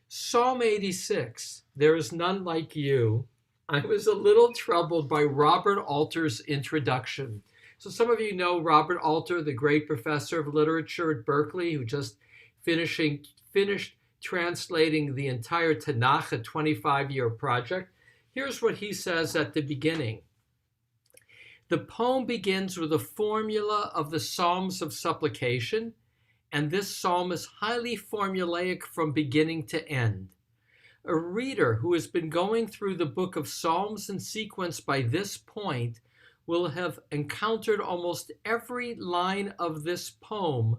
Psalm 86, There is None Like You. I was a little troubled by Robert Alter's introduction. So some of you know Robert Alter, the great professor of literature at Berkeley, who just finished translating the entire Tanakh, a 25-year project. Here's what he says at the beginning. The poem begins with a formula of the Psalms of supplication, and this psalm is highly formulaic from beginning to end. A reader who has been going through the book of Psalms in sequence by this point will have encountered almost every line of this poem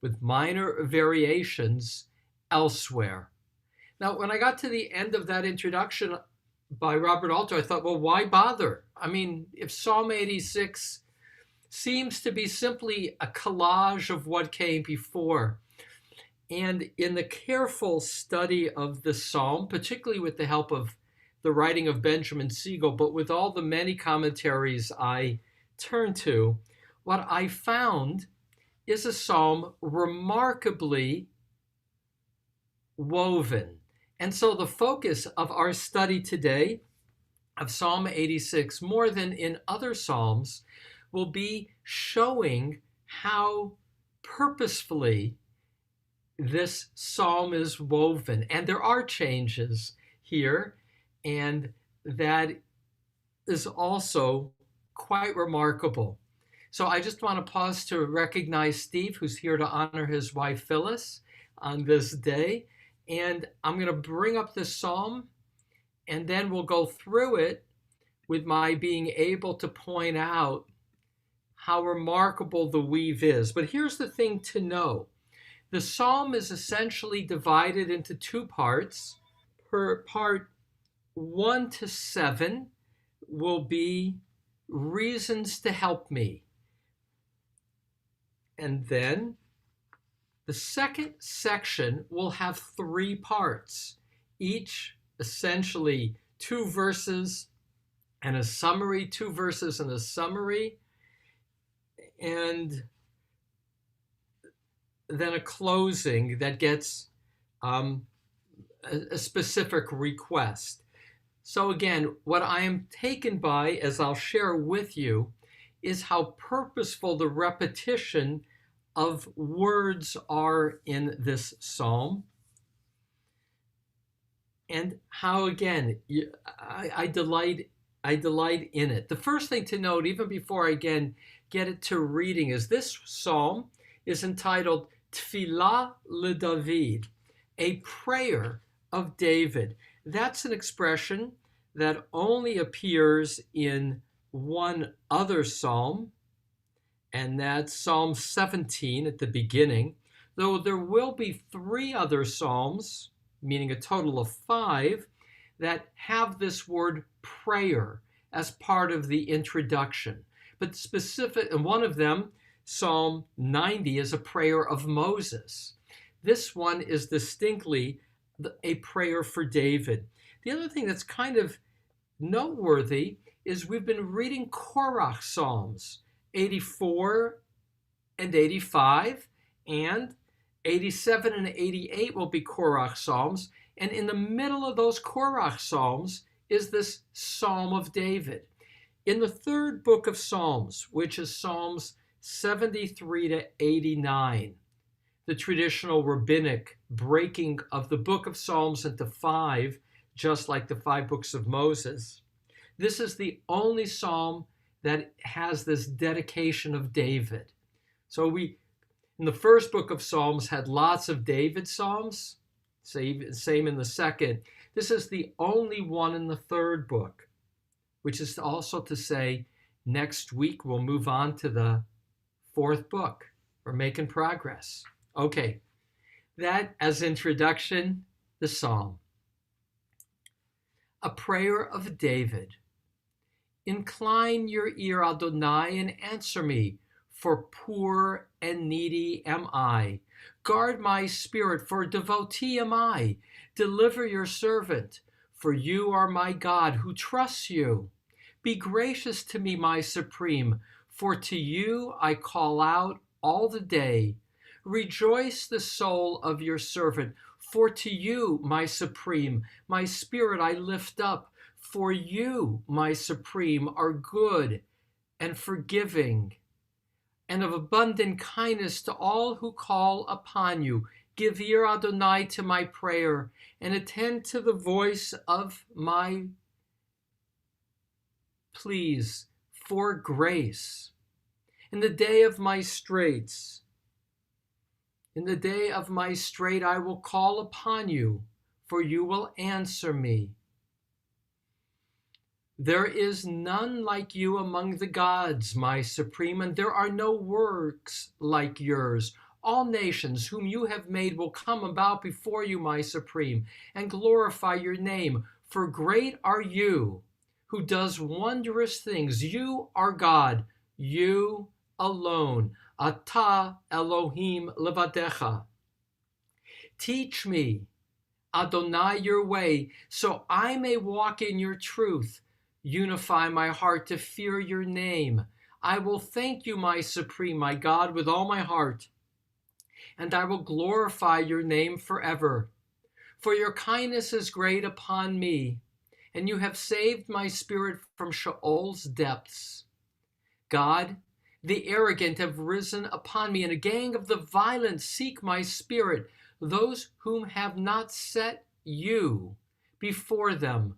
with minor variations elsewhere. Now, when I got to the end of that introduction by Robert Alter, I thought, well, why bother? I mean, if Psalm 86 seems to be simply a collage of what came before, and in the careful study of the psalm, particularly with the help of the writing of Benjamin Siegel, but with all the many commentaries I turned to, what I found is a psalm remarkably woven. And so the focus of our study today of Psalm 86, more than in other psalms, will be showing how purposefully this psalm is woven. And there are changes here, and that is also quite remarkable. So I just want to pause to recognize Steve, who's here to honor his wife Phyllis on this day. And I'm going to bring up this psalm, and then we'll go through it with my being able to point out how remarkable the weave is. But here's the thing to know. The psalm is essentially divided into two parts. Per part 1 to 7 will be reasons to help me. And then the second section will have 3 parts, each essentially 2 verses and a summary, 2 verses and a summary, and then a closing that gets a specific request. So again, what I am taken by, as I'll share with you, is how purposeful the repetition of words are in this psalm, and how, again, I delight in it. The first thing to note, even before I again get it to reading, is this psalm is entitled Tfilah LeDavid, a prayer of David. That's an expression that only appears in one other psalm, and that's Psalm 17 at the beginning, though there will be 3 other psalms, meaning a total of 5, that have this word prayer as part of the introduction. But specific, and one of them, Psalm 90, is a prayer of Moses. This one is distinctly a prayer for David. The other thing that's kind of noteworthy is we've been reading Korach Psalms, 84 and 85, and 87 and 88 will be Korach Psalms. And in the middle of those Korach Psalms is this Psalm of David. In the 3rd book of Psalms, which is Psalms 73 to 89, the traditional rabbinic breaking of the book of Psalms into 5, just like the 5 books of Moses, this is the only psalm that has this dedication of David. So we, in the 1st book of Psalms, had lots of David psalms, same in the 2nd. This is the only one in the 3rd book, which is also to say, next week we'll move on to the 4th book. We're making progress. Okay, that as introduction, the psalm. A prayer of David. Incline your ear, Adonai, and answer me, for poor and needy am I. Guard my spirit, for devotee am I. Deliver your servant, for you are my God who trusts you. Be gracious to me, my supreme, for to you I call out all the day. Rejoice the soul of your servant, For to you, my supreme, my spirit I lift up. For you, my supreme, are good and forgiving, and of abundant kindness to all who call upon you. Give ear, Adonai, to my prayer, and attend to the voice of my pleas for grace. In the day of my straits, I will call upon you, for you will answer me. There is none like you among the gods, my supreme, and there are no works like yours. All nations whom you have made will come about before you, my supreme, and glorify your name. For great are you, who does wondrous things. You are God, you alone. Ata Elohim levadecha. Teach me, Adonai, your way, so I may walk in your truth. Unify my heart to fear your name. I will thank you, my supreme, my God, with all my heart, and I will glorify your name forever. For your kindness is great upon me, and you have saved my spirit from Sheol's depths. God, the arrogant have risen upon me, and a gang of the violent seek my spirit, those whom have not set you before them.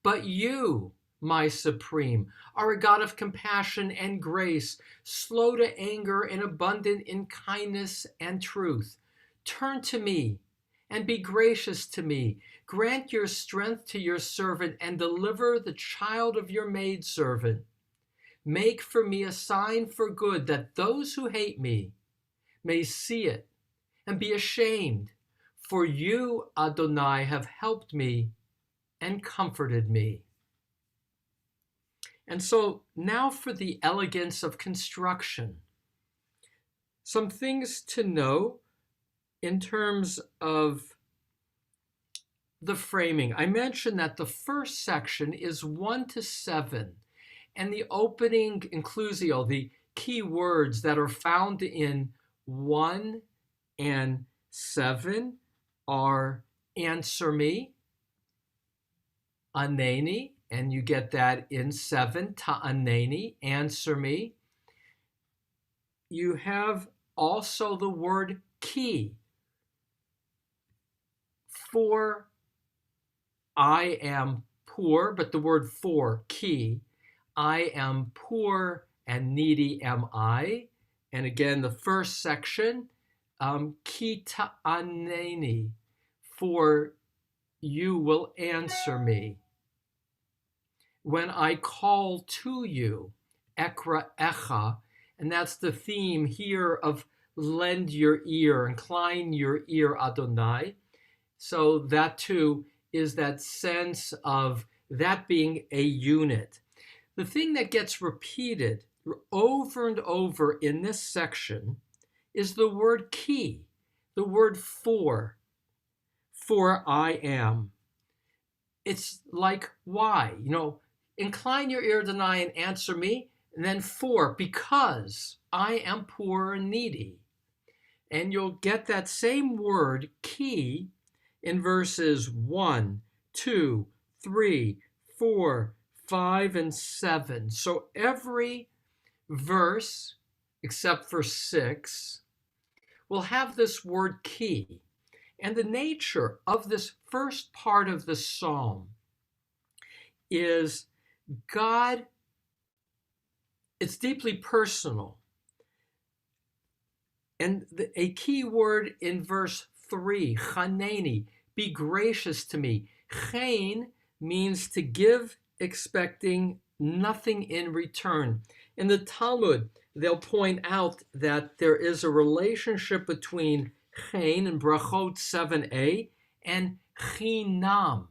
But you, my supreme, are a God of compassion and grace, slow to anger and abundant in kindness and truth. Turn to me and be gracious to me. Grant your strength to your servant and deliver the child of your maidservant. Make for me a sign for good, that those who hate me may see it and be ashamed. For you, Adonai, have helped me and comforted me. And so now for the elegance of construction. Some things to know in terms of the framing. I mentioned that the first section is 1 to 7. And the opening inclusio, the key words that are found in 1 and 7 are answer me, aneni, and you get that in 7, ta'aneni, answer me. You have also the word ki, for I am poor, but the word for, ki, I am poor and needy am I. And again, the first section, ki ta'aneni, for you will answer me. When I call to you, ekra echa, and that's the theme here of lend your ear, incline your ear, Adonai. So that too is that sense of that being a unit. The thing that gets repeated over and over in this section is the word ki, the word for I am. It's like why, incline your ear, Adonai, and answer me, and then for, because I am poor and needy. And you'll get that same word, ki, in verses 1, 2, 3, 4, 5, and 7. So every verse, except for 6, will have this word ki. And the nature of this first part of the psalm is God, it's deeply personal. And a key word in verse 3, chaneni, be gracious to me. Chen means to give, expecting nothing in return. In the Talmud, they'll point out that there is a relationship between chen in Brachot 7a and chinam.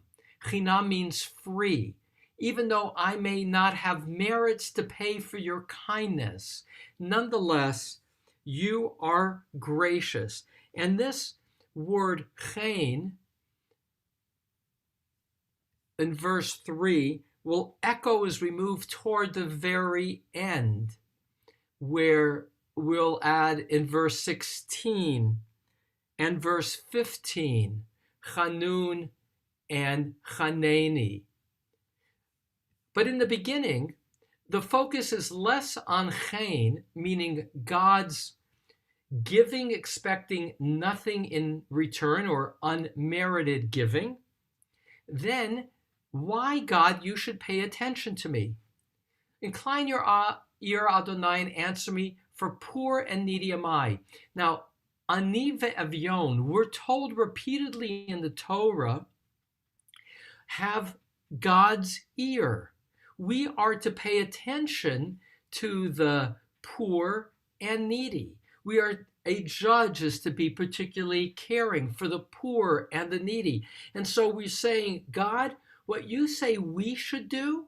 Chinam means free. Even though I may not have merits to pay for your kindness, nonetheless, you are gracious. And this word chen in verse 3 will echo as we move toward the very end, where we'll add in verse 16 and verse 15, Chanun, and Chaneni. But in the beginning, the focus is less on chen, meaning God's giving, expecting nothing in return, or unmerited giving. Then, why, God, you should pay attention to me. Incline your ear, Adonai, and answer me, for poor and needy am I. Now, ani ve'avion, we're told repeatedly in the Torah, have God's ear. We are to pay attention to the poor and needy. A judge is to be particularly caring for the poor and the needy. And so we're saying, God, what you say we should do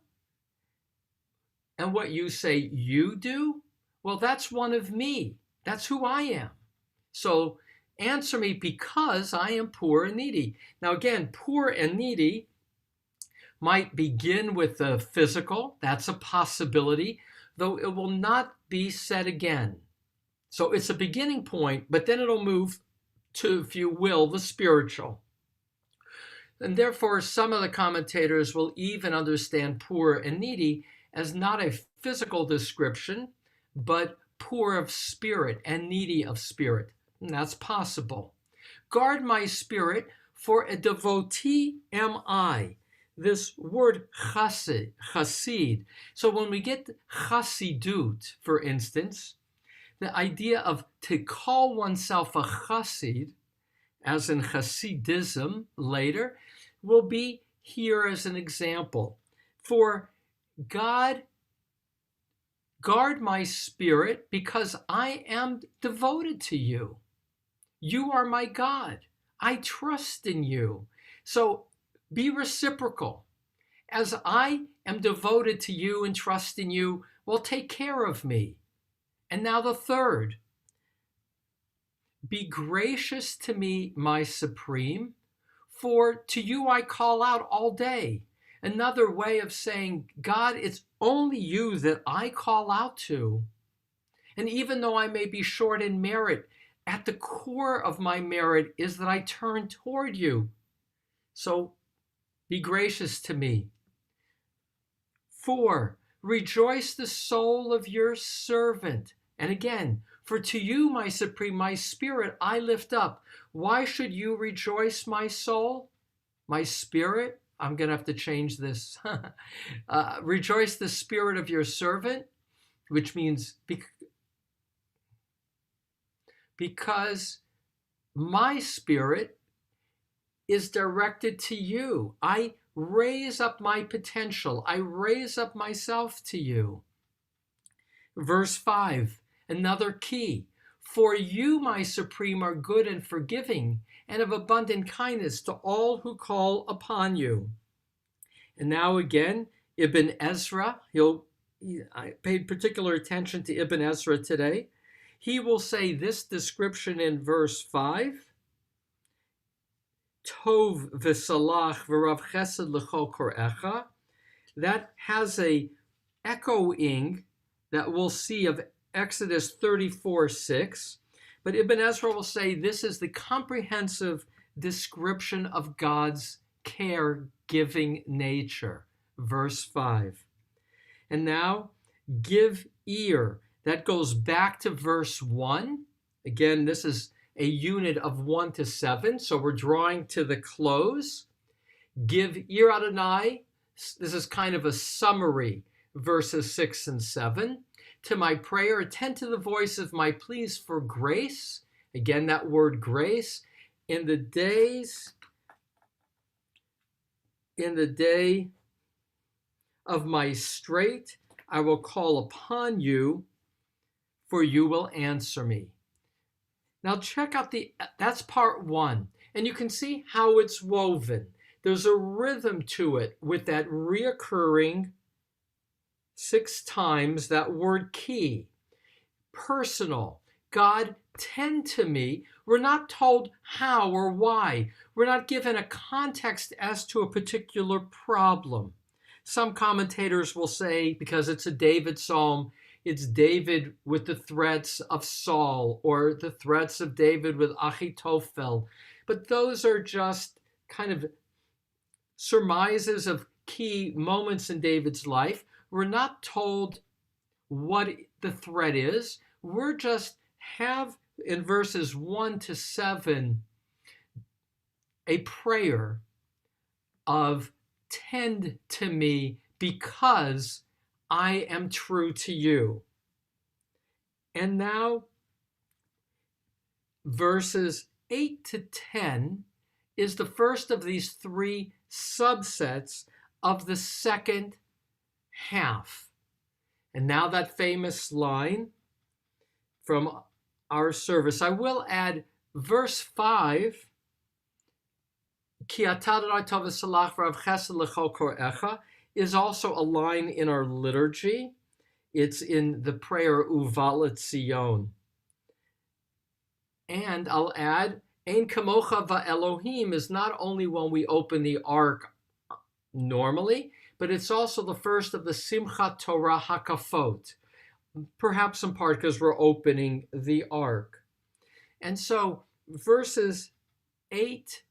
and what you say you do, well, that's one of me. That's who I am. So answer me, because I am poor and needy. Now again, poor and needy might begin with the physical. That's a possibility, though it will not be said again. So it's a beginning point, but then it'll move to, if you will, the spiritual. And therefore, some of the commentators will even understand poor and needy as not a physical description, but poor of spirit and needy of spirit. And that's possible. Guard my spirit, for a devotee am I. This word chassid. So when we get chassidut, for instance, the idea of to call oneself a chassid, as in Hasidism later, will be here as an example. For God, guard my spirit, because I am devoted to you. You are my God. I trust in you. So be reciprocal. As I am devoted to you and trust in you, well, take care of me. And now the third, be gracious to me, my supreme, for to you I call out all day. Another way of saying, God, it's only you that I call out to. And even though I may be short in merit, at the core of my merit is that I turn toward you. So be gracious to me. 4, rejoice the soul of your servant. And again, for to you, my supreme, my spirit, I lift up. Why should you rejoice, my soul? My spirit? I'm going to have to change this. Rejoice the spirit of your servant, which means because my spirit is directed to you. I raise up my potential. I raise up myself to you. Verse 5, another key. For you, my supreme, are good and forgiving, and of abundant kindness to all who call upon you. And now again, Ibn Ezra, I paid particular attention to Ibn Ezra today. He will say this description in verse 5. Tov v'salach v'rav chesed l'chol korecha. That has a echoing that we'll see of Exodus 34:6. But Ibn Ezra will say this is the comprehensive description of God's caregiving nature. Verse 5. And now, give ear. That goes back to verse 1. Again, this is a unit of 1 to 7, so we're drawing to the close. Give ear, Adonai. This is kind of a summary, verses 6 and 7. To my prayer, attend to the voice of my pleas for grace. Again, that word grace. In the day of my strait, I will call upon you, for you will answer me. Now check out that's part 1. And you can see how it's woven. There's a rhythm to it with that reoccurring 6 times, that word key. Personal. God, tend to me. We're not told how or why. We're not given a context as to a particular problem. Some commentators will say, because it's a David psalm, it's David with the threats of Saul, or the threats of David with Achitophel. But those are just kind of surmises of key moments in David's life. We're not told what the threat is. We're just have in verses 1 to 7 a prayer of tend to me because I am true to you. And now verses 8 to 10 is the first of these three subsets of the second half. And now that famous line from our service. I will add verse 5, Ki ata Adonai tov v'salach v'rav chesed l'chol korecha, is also a line in our liturgy. It's in the prayer Uva L'Tzion. And I'll add, Ein kamocha va'Elohim is not only when we open the ark normally, but it's also the first of the Simchat Torah Hakafot, perhaps in part because we're opening the ark. And so verses 8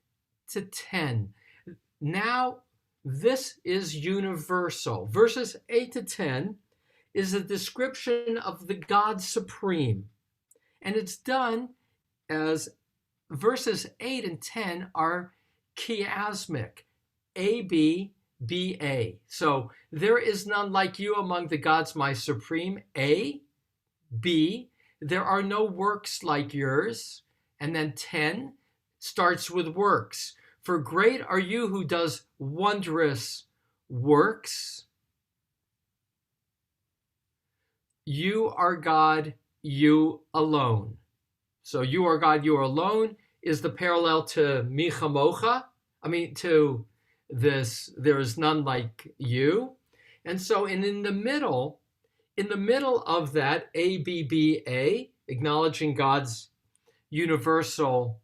to 10, now this is universal. Verses 8 to 10 is a description of the God Supreme. And it's done as verses 8 and 10 are chiasmic, A, B, B, A. So there is none like you among the gods, my supreme, A. B, there are no works like yours. And then 10 starts with works. For great are you who does wondrous works. You are God, you alone. So you are God, you are alone is the parallel to Mi Chamocha. To this, there is none like you. And so, and in the middle of that, ABBA, acknowledging God's universal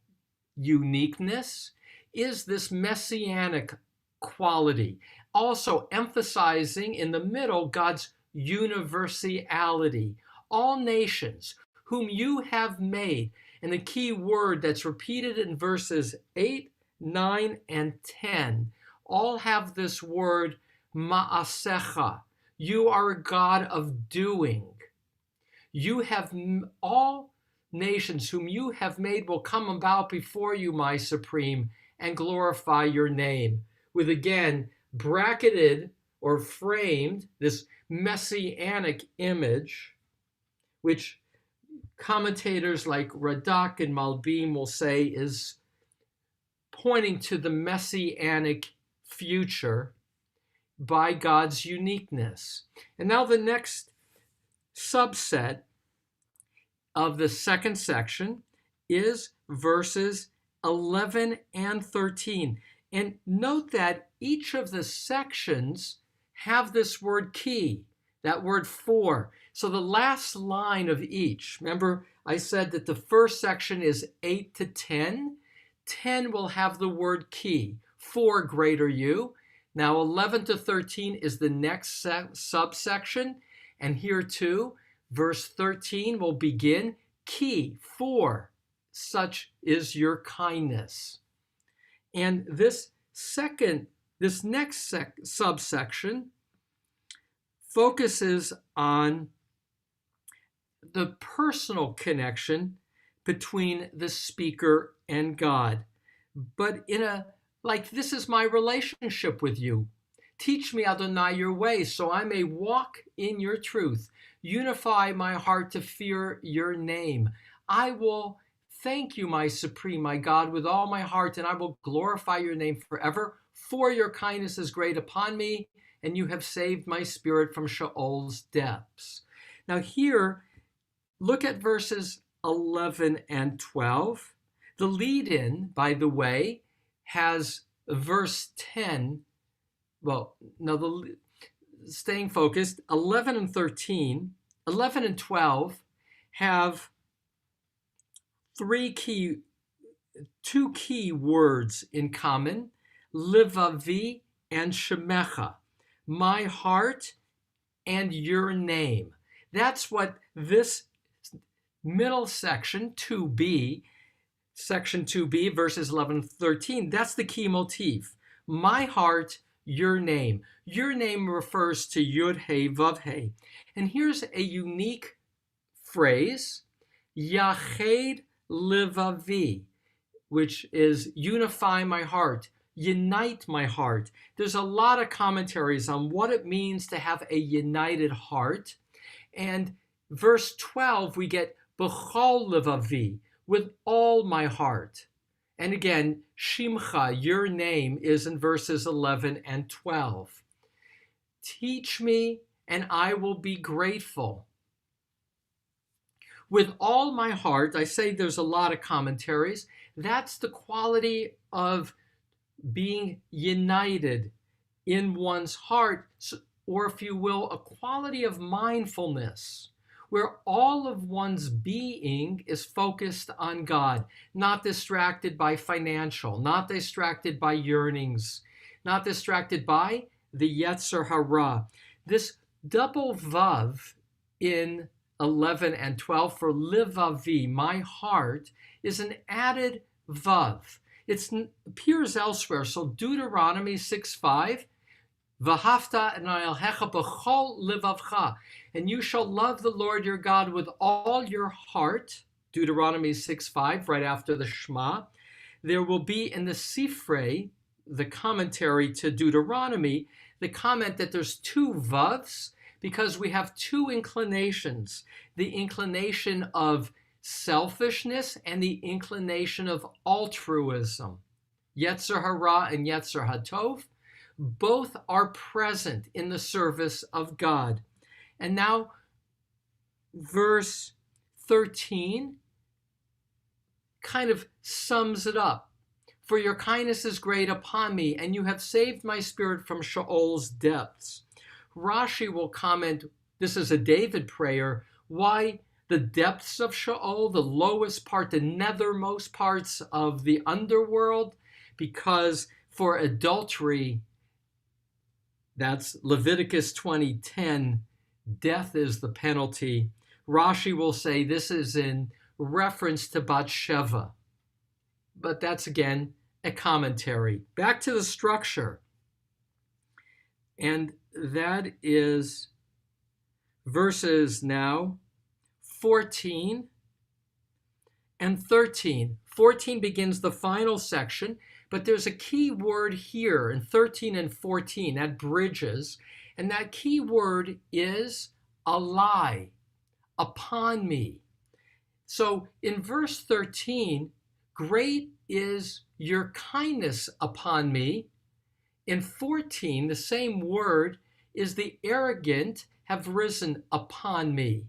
uniqueness, is this messianic quality. Also emphasizing in the middle God's universality. All nations whom you have made. And the key word that's repeated in verses 8, 9, and 10 all have this word ma'asecha. You are a God of doing. You have all nations whom you have made will come about before you, my supreme, and glorify your name. With again, bracketed or framed, this messianic image, which commentators like Radak and Malbim will say is pointing to the messianic future by God's uniqueness. And now the next subset of the second section is verses 11 and 13. And note that each of the sections have this word key, that word for. So the last line of each, remember I said that the first section is 8 to 10. 10 will have the word key, for great are you. Now 11 to 13 is the next subsection. And here too, verse 13 will begin, key, for, such is your kindness. And this next subsection focuses on the personal connection between the speaker and God. But this is my relationship with you. Teach me, Adonai, your ways, so I may walk in your truth. Unify my heart to fear your name. I will thank you, my supreme, my God, with all my heart, and I will glorify your name forever. For your kindness is great upon me, and you have saved my spirit from Sheol's depths. Now here, look at verses 11 and 12. The lead-in, by the way, has verse 10. Staying focused, 11 and 13, 11 and 12 have two key words in common, livavi and shemecha, my heart and your name. That's what this middle section, 2b, section 2b, verses 11 to 13, that's the key motif. My heart, your name. Your name refers to Yud He Vav He. And here's a unique phrase, Yached Livavi, which is unify my heart, unite my heart. There's a lot of commentaries on what it means to have a united heart. And verse 12, we get B'chol Livavi, with all my heart. And again, Shimcha, your name, is in verses 11 and 12. Teach me, and I will be grateful. With all my heart, I say there's a lot of commentaries. That's the quality of being united in one's heart, or if you will, a quality of mindfulness, where all of one's being is focused on God, not distracted by financial, not distracted by yearnings, not distracted by the Yetzer Hara. This double Vav in 11 and 12 for Livavi, my heart, is an added Vav. It appears elsewhere. So Deuteronomy 6:5, V'hafta and Elhecha b'chol livavcha, and you shall love the Lord your God with all your heart. Deuteronomy 6:5, right after the Shema. There will be in the Sifrei, the commentary to Deuteronomy, the comment that there's two vavs because we have two inclinations: the inclination of selfishness and the inclination of altruism. Yetzer Hara and Yetzer Hatov, both are present in the service of God. And now, verse 13 kind of sums it up. For your kindness is great upon me, and you have saved my spirit from Sheol's depths. Rashi will comment, this is a David prayer, why the depths of Sheol, the lowest part, the nethermost parts of the underworld? Because for adultery, that's Leviticus 20:10, death is the penalty. Rashi will say this is in reference to Bathsheba. But that's, again, a commentary. Back to the structure. And that is verses now 14 and 13. 14 begins the final section, but there's a key word here in 13 and 14 that bridges, and that key word is alai, upon me. So in verse 13, great is your kindness upon me. In 14, the same word is the arrogant have risen upon me.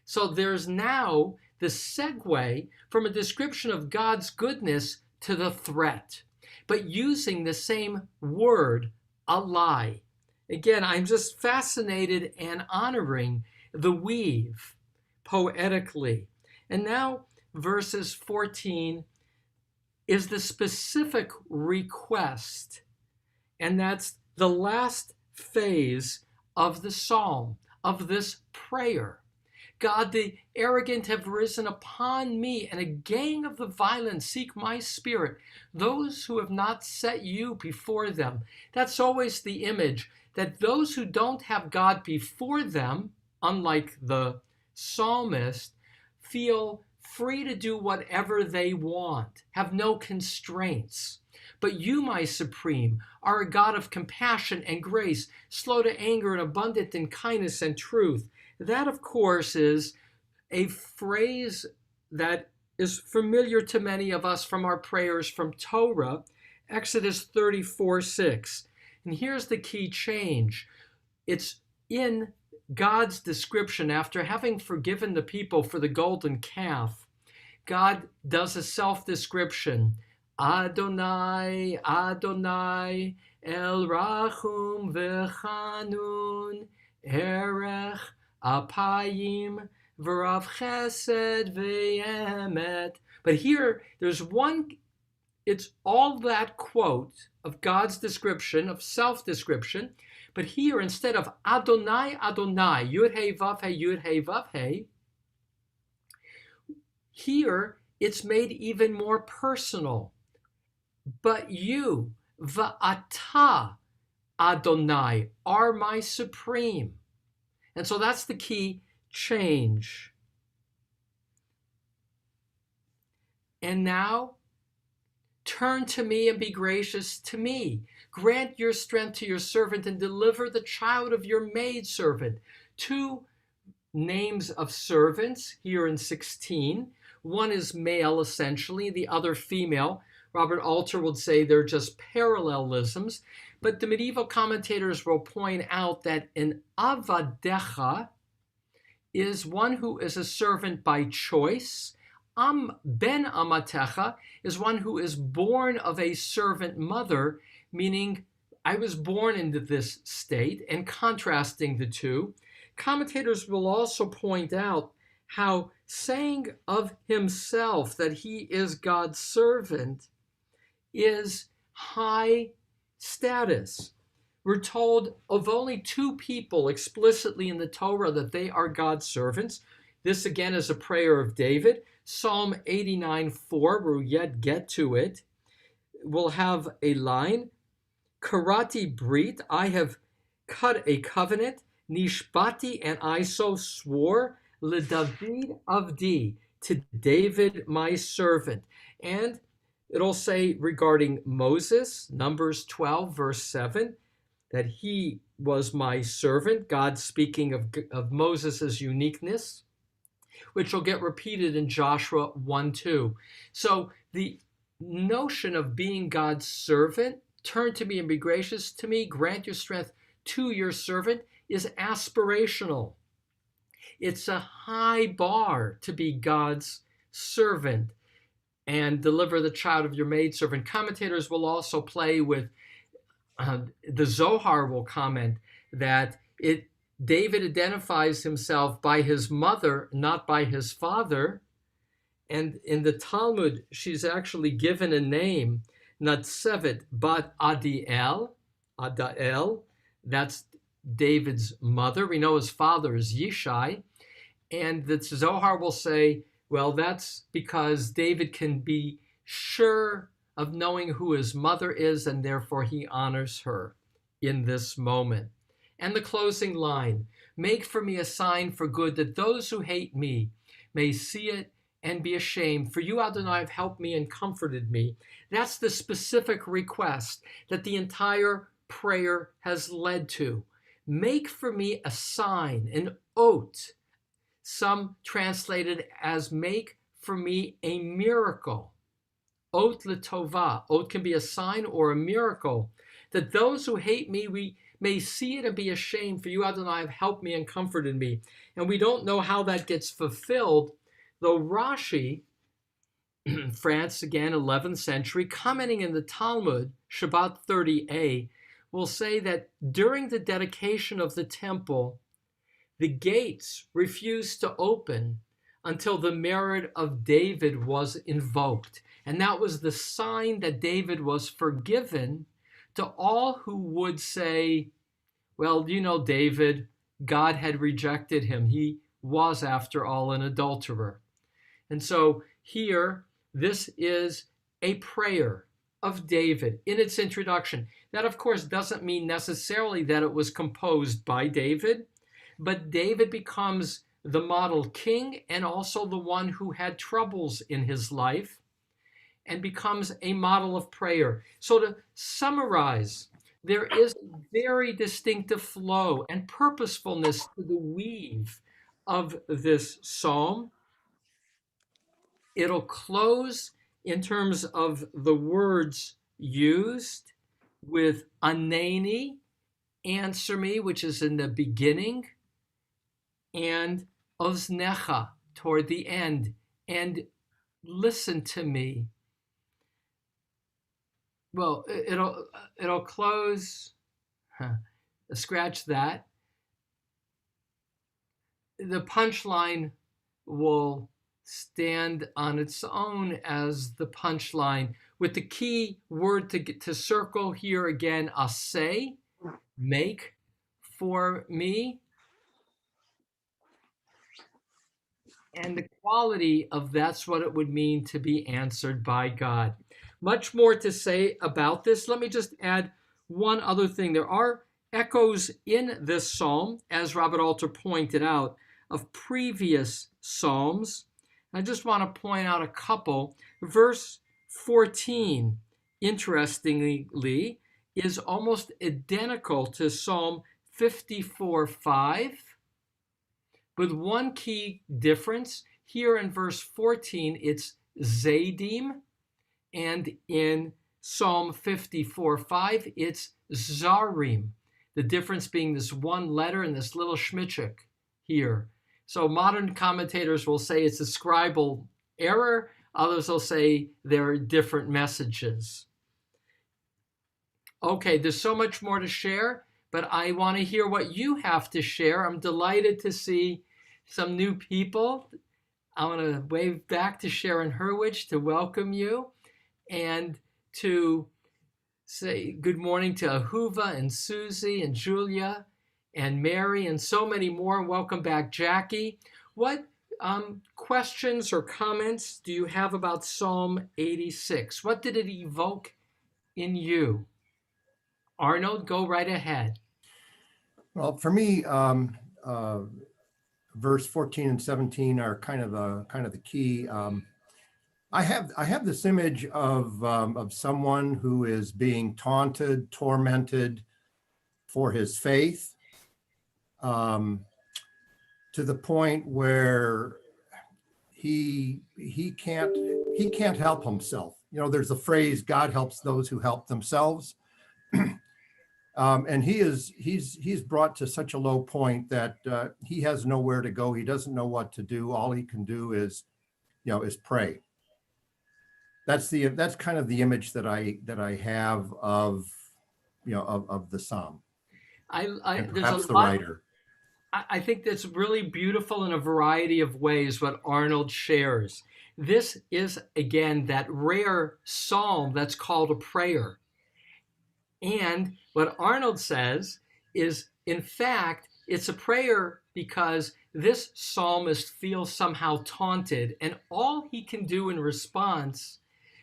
So there's now the segue from a description of God's goodness to the threat, but using the same word, alai. Again, I'm just fascinated and honoring the weave poetically. And now verses 14 is the specific request, and that's the last phase of the psalm, of this prayer. God, the arrogant have risen upon me, and a gang of the violent seek my spirit, those who have not set you before them. That's always the image, that those who don't have God before them, unlike the psalmist, feel free to do whatever they want, have no constraints. But you, my supreme, are a God of compassion and grace, slow to anger and abundant in kindness and truth. That, of course, is a phrase that is familiar to many of us from our prayers from Torah, Exodus 34:6. And here's the key change. It's in God's description after having forgiven the people for the golden calf. God does a self-description. Adonai, Adonai, El Rachum V'Chanun, Erech Apayim V'Rav Chesed V'Emet. But here, there's one, it's all that quote of God's description, of self-description, but here, instead of Adonai, Adonai, Yud He Vav He, Yud He Vav He, here it's made even more personal. But you, va'ata Adonai, are my supreme. And so that's the key change. And now, turn to me and be gracious to me. Grant your strength to your servant and deliver the child of your maidservant. Two names of servants here in 16. One is male, essentially, the other female. Robert Alter would say they're just parallelisms. But the medieval commentators will point out that an avadecha is one who is a servant by choice. Ben amatecha is one who is born of a servant mother, meaning I was born into this state, and contrasting the two. Commentators will also point out how saying of himself that he is God's servant is high status. We're told of only two people explicitly in the Torah that they are God's servants. This again is a prayer of David. Psalm 89:4, we'll yet get to it, will have a line, Karati Brit, I have cut a covenant, Nishbati, and I so swore, LeDavid Avdi, to David my servant. And it'll say regarding Moses, Numbers 12, verse 7, that he was my servant, God speaking of Moses' uniqueness, which will get repeated in Joshua 1:2. So the notion of being God's servant, turn to me and be gracious to me, grant your strength to your servant, is aspirational. It's a high bar to be God's servant and deliver the child of your maidservant. Commentators will also play with the Zohar will comment that David identifies himself by his mother, not by his father. And in the Talmud, she's actually given a name, Natsevet bat Adiel, Adael. That's David's mother. We know his father is Yishai. And the Zohar will say, well, that's because David can be sure of knowing who his mother is, and therefore he honors her in this moment. And the closing line, make for me a sign for good, that those who hate me may see it and be ashamed. For you, Adonai, have helped me and comforted me. That's the specific request that the entire prayer has led to. Make for me a sign, an oath. Some translated as make for me a miracle. Ot l'tova. Ot can be a sign or a miracle, that those who hate me, we may see it and be ashamed. For you, Adonai, have helped me and comforted me. And we don't know how that gets fulfilled, though Rashi, France again, 11th century, commenting in the Talmud, Shabbat 30a, will say that during the dedication of the temple, the gates refused to open until the merit of David was invoked. And that was the sign that David was forgiven to all who would say, well, you know, David, God had rejected him. He was, after all, an adulterer. And so here, this is a prayer of David in its introduction. That, of course, doesn't mean necessarily that it was composed by David, but David becomes the model king and also the one who had troubles in his life, and becomes a model of prayer. So to summarize, there is a very distinctive flow and purposefulness to the weave of this psalm. It'll close in terms of the words used with aneni, answer me, which is in the beginning, and oznecha toward the end, and listen to me. Well, it'll close, scratch that. The punchline will stand on its own as the punchline, with the key word to circle here again, aseh, make for me. and the quality of that's what it would mean to be answered by God. Much more to say about this. Let me just add one other thing. There are echoes in this psalm, as Robert Alter pointed out, of previous psalms. I just want to point out a couple. Verse 14, interestingly, is almost identical to Psalm 54:5, with one key difference. Here in verse 14, it's Zadim, and in Psalm 54:5, it's Zarim. The difference being this one letter and this little schmitchuk here. So modern commentators will say it's a scribal error. Others will say there are different messages. Okay, there's so much more to share, but I want to hear what you have to share. I'm delighted to see some new people. I want to wave back to Sharon Hurwitz to welcome you and to say good morning to Ahuva and Susie and Julia and Mary and so many more. Welcome back, Jackie. What questions or comments do you have about Psalm 86? What did it evoke in you? Arnold, go right ahead. Well, for me, verse 14 and 17 are kind of the key. I have this image of someone who is being taunted, tormented for his faith, to the point where he can't help himself. You know, there's a phrase, God helps those who help themselves. And he's brought to such a low point that he has nowhere to go. He doesn't know what to do. All he can do is pray. That's kind of the image that I have of the psalm. There's a lot. I think that's really beautiful in a variety of ways what Arnold shares. This is, again, that rare psalm that's called a prayer. And what Arnold says is, in fact, it's a prayer because this psalmist feels somehow taunted, and all he can do in response,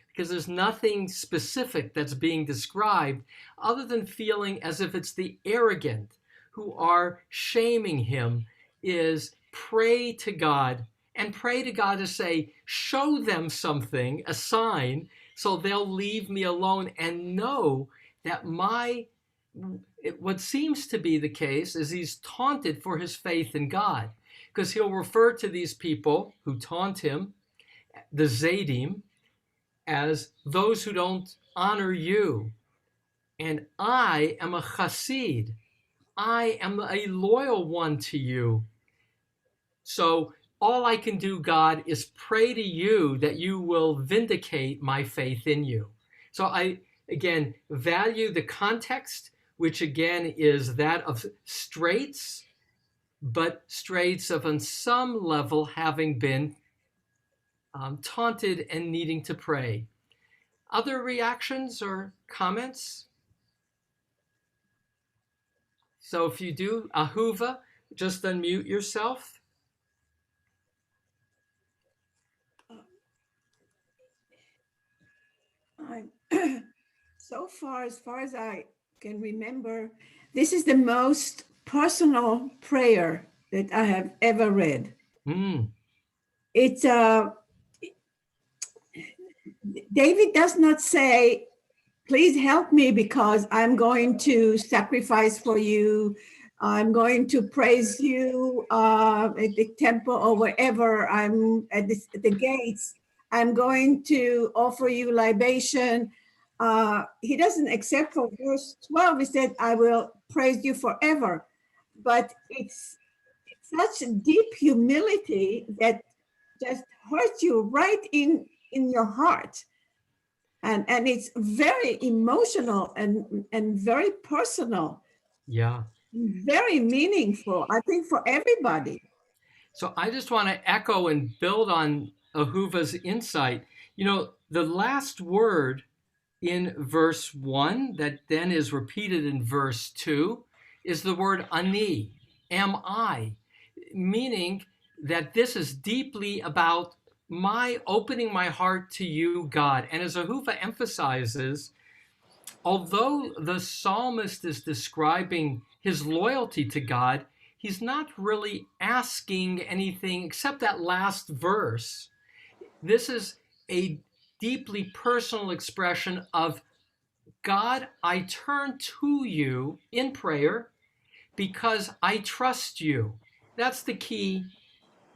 because there's nothing specific that's being described other than feeling as if it's the arrogant who are shaming him, is pray to God, and pray to God to say, show them something, a sign, so they'll leave me alone and know that what seems to be the case is he's taunted for his faith in God, because he'll refer to these people who taunt him, the Zadim, as those who don't honor you. And I am a chassid. I am a loyal one to you. So all I can do, God, is pray to you that you will vindicate my faith in you. So I, again, value the context, which again is that of straits, but straits of on some level having been taunted and needing to pray. Other reactions or comments? So if you do, Ahuva, just unmute yourself. So far as I can remember, this is the most personal prayer that I have ever read. It's David does not say, please help me because I'm going to sacrifice for you. I'm going to praise you at the temple or wherever I'm at the gates. I'm going to offer you libation. He doesn't, except for verse 12, he said, I will praise you forever. But it's such deep humility that just hurts you right in your heart. And it's very emotional and very personal. Yeah. Very meaningful, I think, for everybody. So I just want to echo and build on Ahuva's insight. You know, the last word in verse 1 that then is repeated in verse 2 is the word ani, am I, meaning that this is deeply about my opening my heart to you, God. And as Ahuva emphasizes, although the psalmist is describing his loyalty to God, he's not really asking anything except that last verse. This is a deeply personal expression of, God, I turn to you in prayer because I trust you. That's the key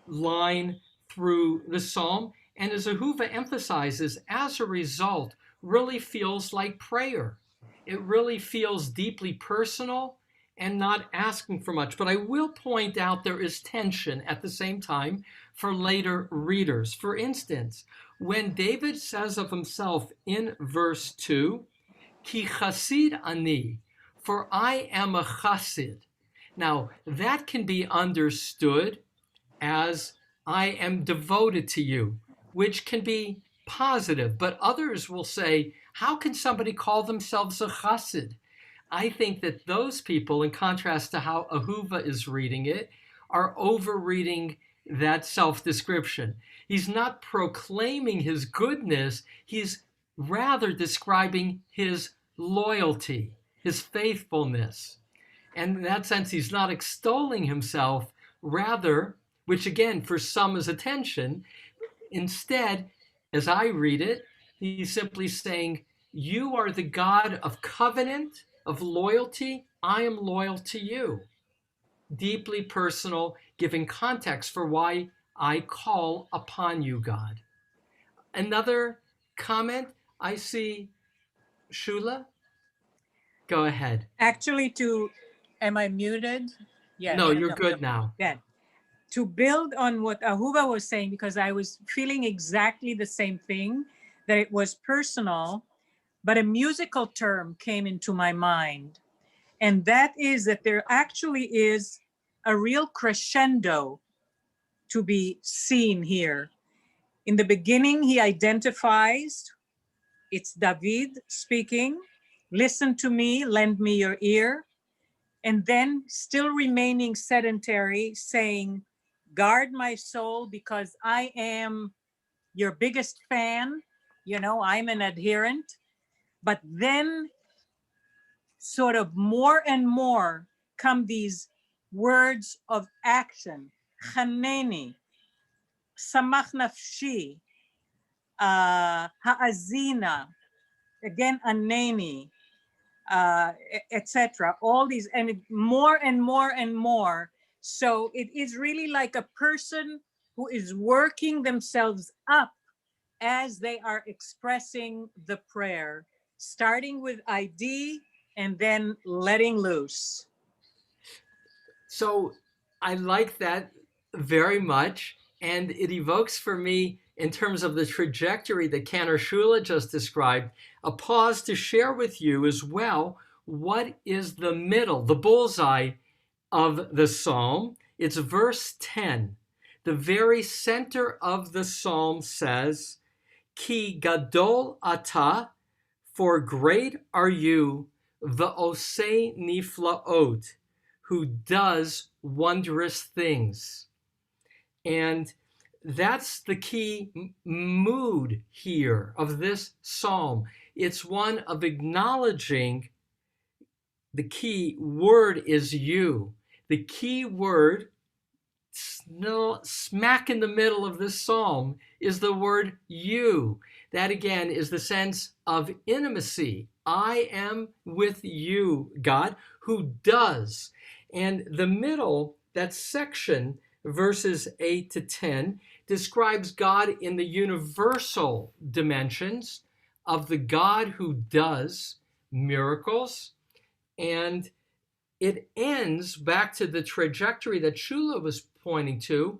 line through the psalm. And as Ahuva emphasizes, as a result, really feels like prayer. It really feels deeply personal and not asking for much. But I will point out there is tension at the same time for later readers. For instance, when David says of himself in verse 2, Ki chasid ani, for I am a chassid. Now, that can be understood as I am devoted to you, which can be positive, but others will say, how can somebody call themselves a chassid? I think that those people, in contrast to how Ahuva is reading it, are overreading that self-description. He's not proclaiming his goodness, he's rather describing his loyalty, his faithfulness. And in that sense, he's not extolling himself, rather, which again, for some is attention. Instead, as I read it, he's simply saying, you are the God of covenant, of loyalty. I am loyal to you. Deeply personal, giving context for why I call upon you, God. Another comment, I see Shula. Go ahead. Actually, am I muted? Yes. No, you're good now. Yeah. To build on what Ahuva was saying, because I was feeling exactly the same thing, that it was personal, but a musical term came into my mind. And that is that there actually is a real crescendo to be seen here. In the beginning, he identifies, it's David speaking, listen to me, lend me your ear. And then still remaining sedentary, saying, guard my soul because I am your biggest fan. You know, I'm an adherent. But then sort of more and more come these words of action. Chaneni, samach nafshi, ha'azina, again, aneni, etc. All these, and more and more and more. So it is really like a person who is working themselves up as they are expressing the prayer, starting with ID and then letting loose. So I like that very much. And it evokes for me, in terms of the trajectory that Cantor Shula just described, a pause to share with you as well what is the middle, the bullseye of the psalm. It's verse 10. The very center of the psalm says, Ki gadol ata, for great are you, v'osei niflaot, who does wondrous things. And that's the key mood here of this psalm. It's one of acknowledging the key word is you. The key word, smack in the middle of this psalm, is the word you. That again is the sense of intimacy. I am with you, God, who does. And the middle, that section, verses 8 to 10, describes God in the universal dimensions of the God who does miracles. And it ends back to the trajectory that Shula was pointing to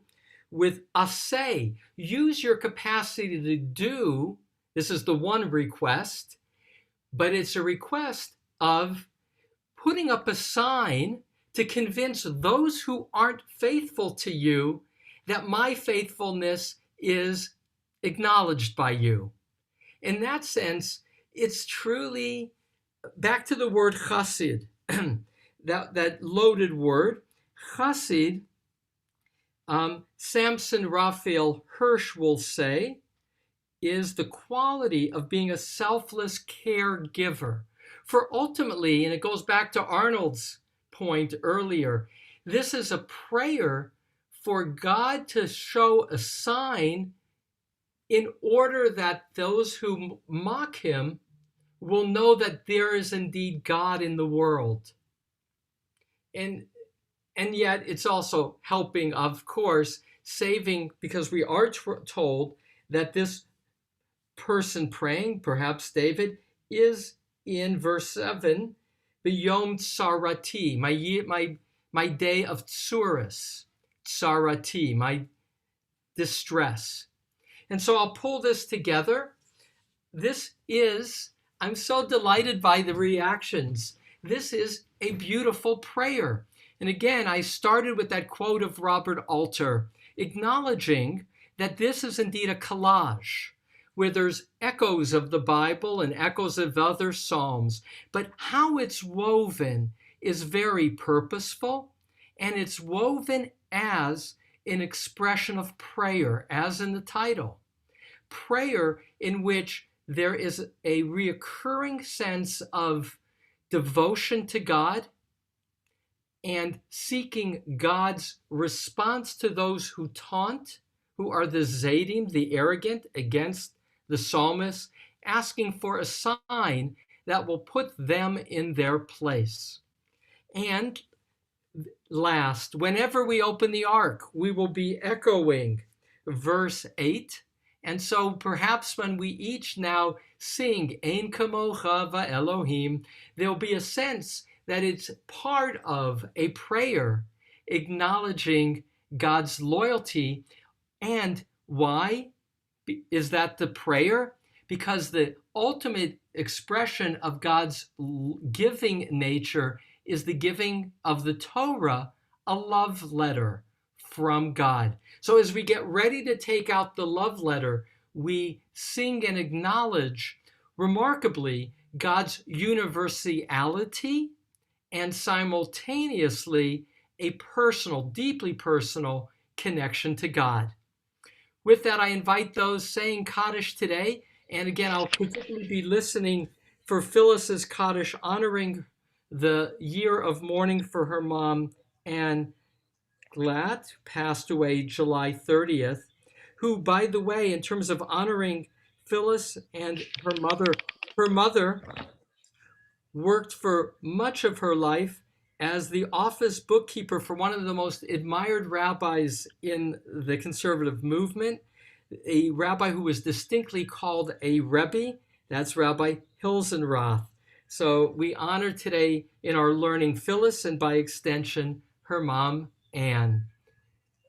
with asay. Use your capacity to do. This is the one request, but it's a request of putting up a sign to convince those who aren't faithful to you that my faithfulness is acknowledged by you. In that sense, it's truly back to the word chassid, that loaded word. Chassid Samson Raphael Hirsch will say, is the quality of being a selfless caregiver. For ultimately, and it goes back to Arnold's point earlier, this is a prayer for God to show a sign in order that those who mock him will know that there is indeed God in the world. And yet it's also helping, of course, saving, because we are told that this person praying, perhaps David, is in verse 7, the Yom Tsarati, my day of tsuris, Tsarati, my distress. And so I'll pull this together. I'm so delighted by the reactions. This is a beautiful prayer. And again, I started with that quote of Robert Alter, acknowledging that this is indeed a collage where there's echoes of the Bible and echoes of other Psalms, but how it's woven is very purposeful, and it's woven as an expression of prayer, as in the title. Prayer in which there is a reoccurring sense of devotion to God and seeking God's response to those who taunt, who are the Zadim, the arrogant, against the psalmist, asking for a sign that will put them in their place. And last, whenever we open the ark, we will be echoing verse 8. And so perhaps when we each now sing Ein Kamocha Elohim, there'll be a sense that it's part of a prayer acknowledging God's loyalty. And why is that the prayer? Because the ultimate expression of God's giving nature is the giving of the Torah, a love letter from God. So as we get ready to take out the love letter, we sing and acknowledge, remarkably, God's universality and simultaneously a personal, deeply personal connection to God. With that, I invite those saying Kaddish today, and again, I'll particularly be listening for Phyllis's Kaddish, honoring the year of mourning for her mom, Anne Glatt, passed away July 30th, who, by the way, in terms of honoring Phyllis and her mother worked for much of her life as the office bookkeeper for one of the most admired rabbis in the conservative movement, a rabbi who was distinctly called a Rebbe. That's Rabbi Hilsenroth. So we honor today in our learning Phyllis and by extension her mom, Anne.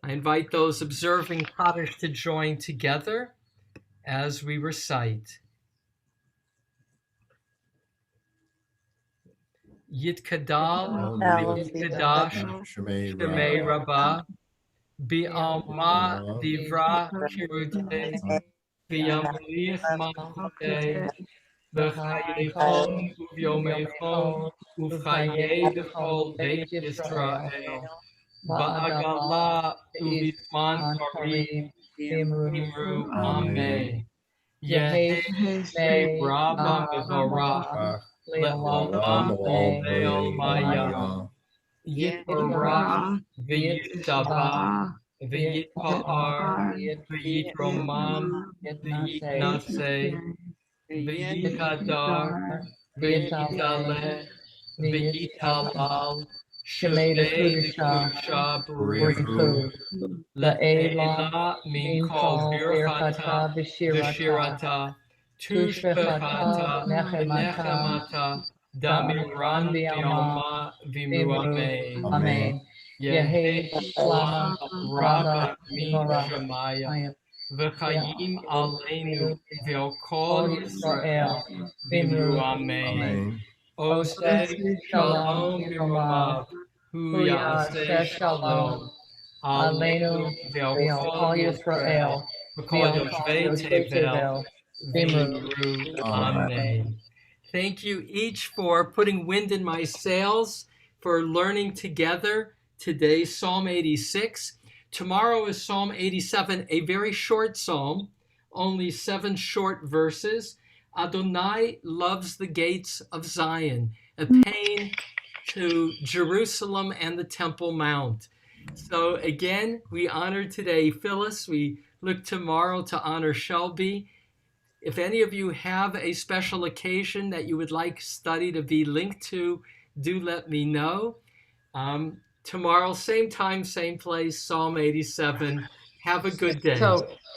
I invite those observing Kaddish to join together as we recite. Yitkadal, Yitkadash, Shemei Rabbah, Bi'alma Divra Kirute, V'yamliach Malchutei, V'chayechon Uvyomechon, Uvchayei B'chol Beit Yisrael, Ba'agala Uvizman Karim, Imru Amen. Yehi Shmei Rabba Mevorach, Le'olam Le'olmaya, Yitbarach V'yittabah, V'yitpa'ar, V'yitromam, V'yitnaseh, V'yitkadar, V'yitaleh, V'yitalal, Shemei L'Kedusha B'richu, Le'ela Minkol Birchata V'shirata, Tushbechata V'nechemata, Damiran V'yoma V'muameh. Amen. Yehi Shlama Rabba Min Shemaya, V'chayim Aleinu V'okol Yisrael V'muameh. Oseh Shalom V'romav, Hu Yaseh Shalom, Aleinu V'okol Yisrael, V'kol Yoshvei Tevel, V'imru. Amen. Thank you each for putting wind in my sails, for learning together today Psalm 86. tomorrow is Psalm 87, a very short psalm, only 7 short verses. Adonai loves the gates of Zion, a pain to Jerusalem and the Temple Mount. So again, we honor today Phyllis. We look tomorrow to honor Shelby. If any of you have a special occasion that you would like study to be linked to, do let me know. Tomorrow, same time, same place, Psalm 87. Have a good day. So